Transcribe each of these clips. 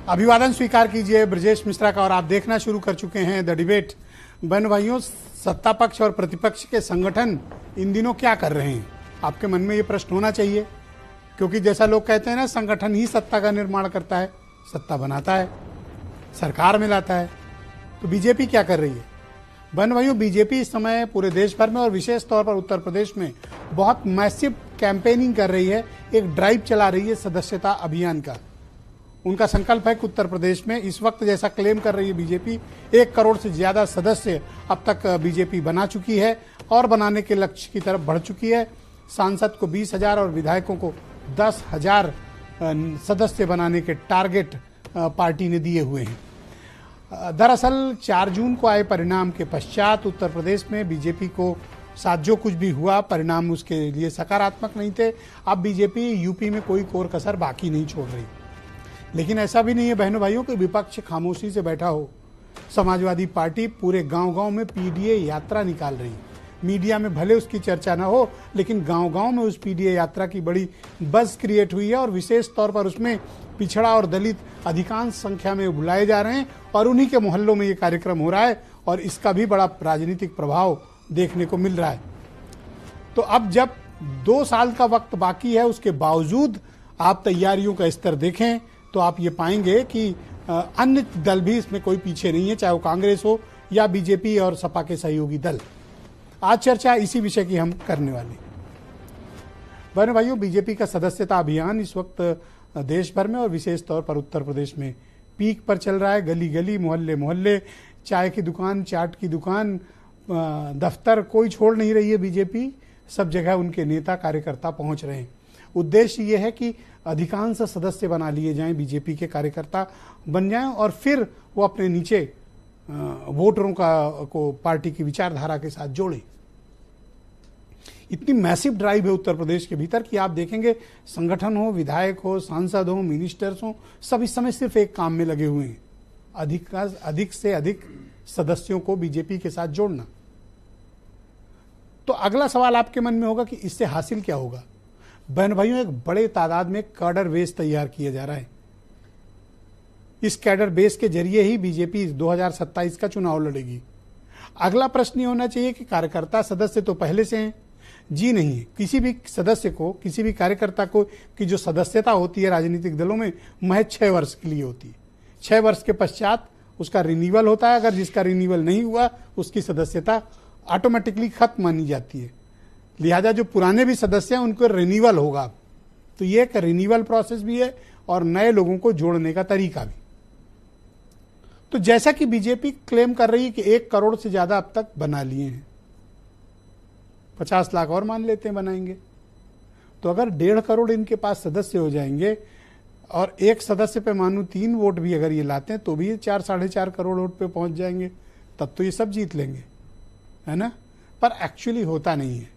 अभिवादन स्वीकार कीजिए ब्रजेश मिश्रा का। और आप देखना शुरू कर चुके हैं द डिबेट। बहन भाइयों, सत्ता पक्ष और प्रतिपक्ष के संगठन इन दिनों क्या कर रहे हैं? आपके मन में ये प्रश्न होना चाहिए, क्योंकि जैसा लोग कहते हैं ना, संगठन ही सत्ता का निर्माण करता है, सत्ता बनाता है, सरकार में लाता है। तो बीजेपी क्या कर रही है? बहन भाइयों, बीजेपी इस समय पूरे देश भर में और विशेष तौर पर उत्तर प्रदेश में बहुत मैसिव कैंपेनिंग कर रही है, एक ड्राइव चला रही है सदस्यता अभियान का। उनका संकल्प है कि उत्तर प्रदेश में इस वक्त, जैसा क्लेम कर रही है बीजेपी, 1 करोड़ से ज्यादा सदस्य अब तक बीजेपी बना चुकी है और बनाने के लक्ष्य की तरफ बढ़ चुकी है। सांसद को 20,000 और विधायकों को 10,000 सदस्य बनाने के टारगेट पार्टी ने दिए हुए हैं। दरअसल 4 जून को आए परिणाम के पश्चात उत्तर प्रदेश में बीजेपी को साथ जो कुछ भी हुआ, परिणाम उसके लिए सकारात्मक नहीं थे। अब बीजेपी यूपी में कोई कोर कसर बाकी नहीं छोड़ रही। लेकिन ऐसा भी नहीं है बहनों भाइयों कि विपक्ष खामोशी से बैठा हो। समाजवादी पार्टी पूरे गांव-गांव में पीडीए यात्रा निकाल रही है। मीडिया में भले उसकी चर्चा ना हो, लेकिन गांव-गांव में उस पीडीए यात्रा की बड़ी बज़ क्रिएट हुई है और विशेष तौर पर उसमें पिछड़ा और दलित अधिकांश संख्या में बुलाए जा रहे हैं और उन्हीं के मोहल्लों में ये कार्यक्रम हो रहा है और इसका भी बड़ा राजनीतिक प्रभाव देखने को मिल रहा है। तो अब जब 2 साल का वक्त बाकी है, उसके बावजूद आप तैयारियों का स्तर देखें तो आप ये पाएंगे कि अन्य दल भी इसमें कोई पीछे नहीं है, चाहे वो कांग्रेस हो या बीजेपी और सपा के सहयोगी दल। आज चर्चा इसी विषय की हम करने वाले। बहनों भाइयों, बीजेपी का सदस्यता अभियान इस वक्त देश भर में और विशेष तौर पर उत्तर प्रदेश में पीक पर चल रहा है। गली गली, मोहल्ले मोहल्ले, चाय की दुकान, चाट की दुकान, दफ्तर, कोई छोड़ नहीं रही है बीजेपी। सब जगह उनके नेता कार्यकर्ता पहुंच रहे हैं। उद्देश्य ये है कि अधिकांश सदस्य बना लिए जाएं, बीजेपी के कार्यकर्ता बन जाएं और फिर वो अपने नीचे वोटरों को पार्टी की विचारधारा के साथ जोड़ें। इतनी मैसिव ड्राइव है उत्तर प्रदेश के भीतर कि आप देखेंगे संगठन हो, विधायक हो, सांसद हो, मिनिस्टर्स हो, सब इस समय सिर्फ एक काम में लगे हुए हैं, अधिक से अधिक सदस्यों को बीजेपी के साथ जोड़ना। तो अगला सवाल आपके मन में होगा कि इससे हासिल क्या होगा? बहन भाइयों, एक बड़े तादाद में कैडर बेस तैयार किया जा रहा है। इस कैडर बेस के जरिए ही बीजेपी 2027 का चुनाव लड़ेगी। अगला प्रश्न ये होना चाहिए कि कार्यकर्ता सदस्य तो पहले से हैं? जी नहीं। किसी भी सदस्य को, किसी भी कार्यकर्ता को की जो सदस्यता होती है राजनीतिक दलों में, महज 6 वर्ष के लिए होती है। 6 वर्ष के पश्चात उसका रिन्यूअल होता है। अगर जिसका रिन्यूअल नहीं हुआ, उसकी सदस्यता ऑटोमेटिकली खत्म मानी जाती है। लिहाजा जो पुराने भी सदस्य हैं उनको रिन्यूअल होगा। तो ये एक रिन्यूअल प्रोसेस भी है और नए लोगों को जोड़ने का तरीका भी। तो जैसा कि बीजेपी क्लेम कर रही है कि 1 करोड़ से ज्यादा अब तक बना लिए हैं, 50 लाख और मान लेते हैं बनाएंगे, तो अगर 1.5 करोड़ इनके पास सदस्य हो जाएंगे और एक सदस्य पे मानू 3 वोट भी अगर ये लाते हैं तो भी ये 4-4.5 करोड़ वोट पे पहुंच जाएंगे। तब तो ये सब जीत लेंगे, है ना? पर एक्चुअली होता नहीं है।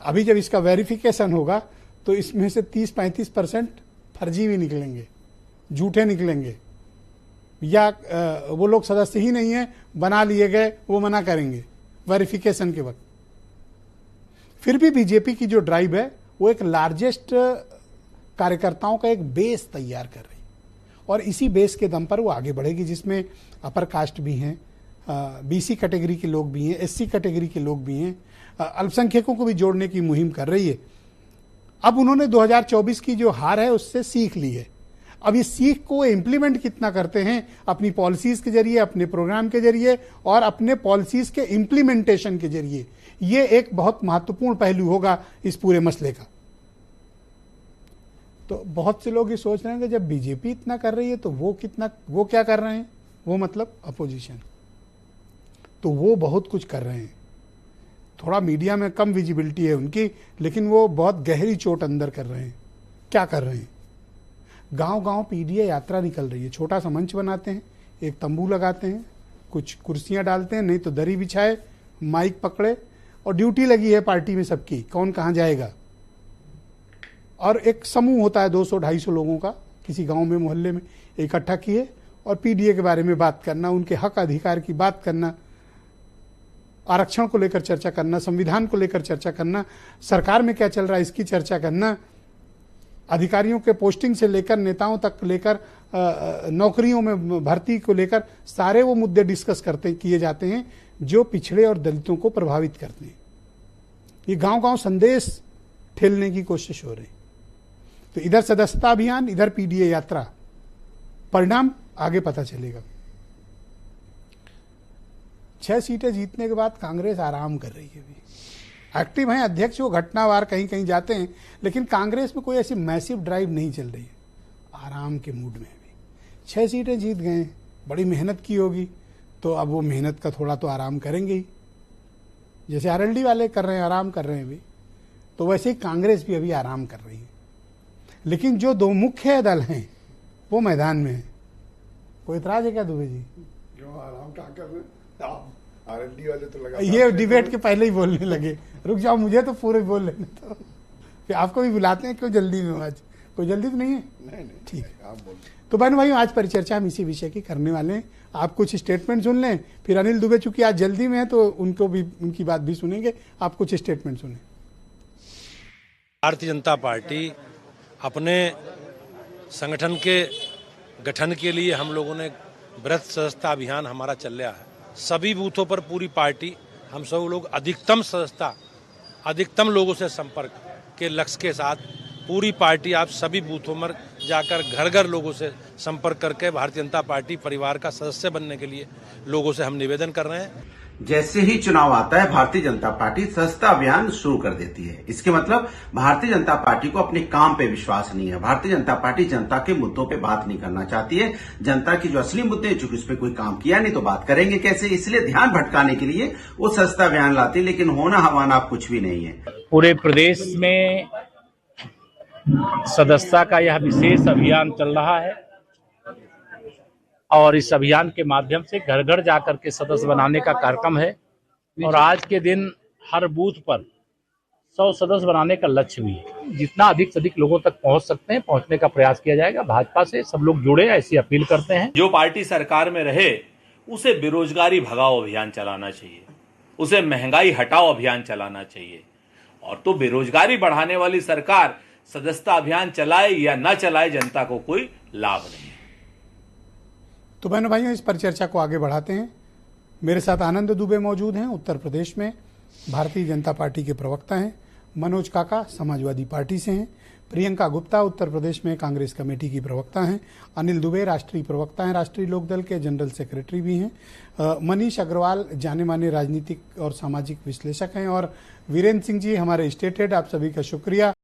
अभी जब इसका वेरिफिकेशन होगा तो इसमें से 30-35% फर्जी भी निकलेंगे, झूठे निकलेंगे, या वो लोग सदस्य ही नहीं है, बना लिए गए, वो मना करेंगे वेरिफिकेशन के वक्त। फिर भी बीजेपी की जो ड्राइव है वो एक लार्जेस्ट कार्यकर्ताओं का एक बेस तैयार कर रही है और इसी बेस के दम पर वो आगे बढ़ेगी, जिसमें अपर कास्ट भी हैं, बीसी कैटेगरी के लोग भी हैं, एससी कैटेगरी के लोग भी हैं, अल्पसंख्यकों को भी जोड़ने की मुहिम कर रही है। अब उन्होंने 2024 की जो हार है उससे सीख ली है। अब इस सीख को इम्प्लीमेंट कितना करते हैं अपनी पॉलिसीज के जरिए, अपने प्रोग्राम के जरिए और अपने पॉलिसीज के इम्प्लीमेंटेशन के जरिए, ये एक बहुत महत्वपूर्ण पहलू होगा इस पूरे मसले का। तो बहुत से लोग ये सोच रहे हैं कि जब बीजेपी इतना कर रही है तो वो क्या कर रहे हैं? वो मतलब अपोजिशन, तो वो बहुत कुछ कर रहे हैं। थोड़ा मीडिया में कम विजिबिलिटी है उनकी, लेकिन वो बहुत गहरी चोट अंदर कर रहे हैं। क्या कर रहे हैं? गांव-गांव पीडीए यात्रा निकल रही है। छोटा सा मंच बनाते हैं, एक तंबू लगाते हैं, कुछ कुर्सियां डालते हैं, नहीं तो दरी बिछाए, माइक पकड़े और ड्यूटी लगी है पार्टी में सबकी, कौन कहां जाएगा। और एक समूह होता है 200-250 लोगों का, किसी गांव में, मोहल्ले में इकट्ठा किए और पीडीए के बारे में बात करना, उनके हक अधिकार की बात करना, आरक्षण को लेकर चर्चा करना, संविधान को लेकर चर्चा करना, सरकार में क्या चल रहा है इसकी चर्चा करना। अधिकारियों के पोस्टिंग से लेकर नेताओं तक लेकर नौकरियों में भर्ती को लेकर सारे वो मुद्दे डिस्कस किए जाते हैं जो पिछड़े और दलितों को प्रभावित करते हैं। ये गांव-गांव संदेश ठेलने की कोशिश हो रही। तो इधर सदस्यता अभियान, इधर पीडीए यात्रा, परिणाम आगे पता चलेगा। 6 सीटें जीतने के बाद कांग्रेस आराम कर रही है। अभी एक्टिव हैं अध्यक्ष, वो घटनावार कहीं कहीं जाते हैं, लेकिन कांग्रेस में कोई ऐसी मैसिव ड्राइव नहीं चल रही है, आराम के मूड में। अभी 6 सीटें जीत गए, बड़ी मेहनत की होगी, तो अब वो मेहनत का थोड़ा तो आराम करेंगे ही। जैसे आरएलडी वाले कर रहे हैं, आराम कर रहे हैं अभी, तो वैसे ही कांग्रेस भी अभी आराम कर रही है। लेकिन जो दो मुख्य दल हैं वो मैदान में है। कोई इतराज है क्या दुबे जी? क्यों आराम कहाँ कर रहे हैं? आरएलडी वाले तो लगा ये डिबेट के पहले ही बोलने लगे। रुक जाओ, मुझे तो पूरे बोल लेने तो। फिर आपको भी बुलाते हैं, क्यों जल्दी में? आज कोई जल्दी तो नहीं है? नहीं, ठीक है। आप बोल। तो बहन भाइयों, आज परिचर्चा हम इसी विषय की करने वाले हैं। आप कुछ स्टेटमेंट सुन लें, फिर अनिल दुबे चूंकि आज जल्दी में है तो उनको भी, उनकी बात भी सुनेंगे। आप कुछ स्टेटमेंट सुने। भारतीय जनता पार्टी अपने संगठन के गठन के लिए हम लोगों ने वृहद सदस्यता अभियान हमारा चल रहा है। सभी बूथों पर पूरी पार्टी, हम सब लोग अधिकतम सदस्यता, अधिकतम लोगों से संपर्क के लक्ष्य के साथ पूरी पार्टी आप सभी बूथों में जाकर घर घर लोगों से संपर्क करके भारतीय जनता पार्टी परिवार का सदस्य बनने के लिए लोगों से हम निवेदन कर रहे हैं। जैसे ही चुनाव आता है, भारतीय जनता पार्टी सदस्यता अभियान शुरू कर देती है। इसके मतलब भारतीय जनता पार्टी को अपने काम पे विश्वास नहीं है। भारतीय जनता पार्टी जनता के मुद्दों पे बात नहीं करना चाहती है। जनता की जो असली मुद्दे हैं, चूंकि उस पर कोई काम किया नहीं तो बात करेंगे कैसे, इसलिए ध्यान भटकाने के लिए वो सदस्यता अभियान लाती है। लेकिन होना हवाना आप कुछ भी नहीं है। पूरे प्रदेश में सदस्यता का यह विशेष अभियान चल रहा है और इस अभियान के माध्यम से घर घर जाकर के सदस्य बनाने का कार्यक्रम है। और आज के दिन हर बूथ पर 100 सदस्य बनाने का लक्ष्य भी है। जितना अधिक से अधिक लोगों तक पहुंच सकते हैं, पहुंचने का प्रयास किया जाएगा। भाजपा से सब लोग जुड़े, ऐसी अपील करते हैं। जो पार्टी सरकार में रहे उसे बेरोजगारी भगाओ अभियान चलाना चाहिए, उसे महंगाई हटाओ अभियान चलाना चाहिए। और तो बेरोजगारी बढ़ाने वाली सरकार सदस्यता अभियान चलाए या न चलाए, जनता को कोई लाभ नहीं। तो बहनों भाइयों, इस परिचर्चा को आगे बढ़ाते हैं। मेरे साथ आनंद दुबे मौजूद हैं, उत्तर प्रदेश में भारतीय जनता पार्टी के प्रवक्ता हैं। मनोज काका समाजवादी पार्टी से हैं। प्रियंका गुप्ता उत्तर प्रदेश में कांग्रेस कमेटी की प्रवक्ता हैं। अनिल दुबे राष्ट्रीय प्रवक्ता हैं, राष्ट्रीय लोकदल के जनरल सेक्रेटरी भी हैं। मनीष अग्रवाल जाने माने राजनीतिक और सामाजिक विश्लेषक हैं। और वीरेंद्र सिंह जी हमारे स्टेट हेड। आप सभी का शुक्रिया।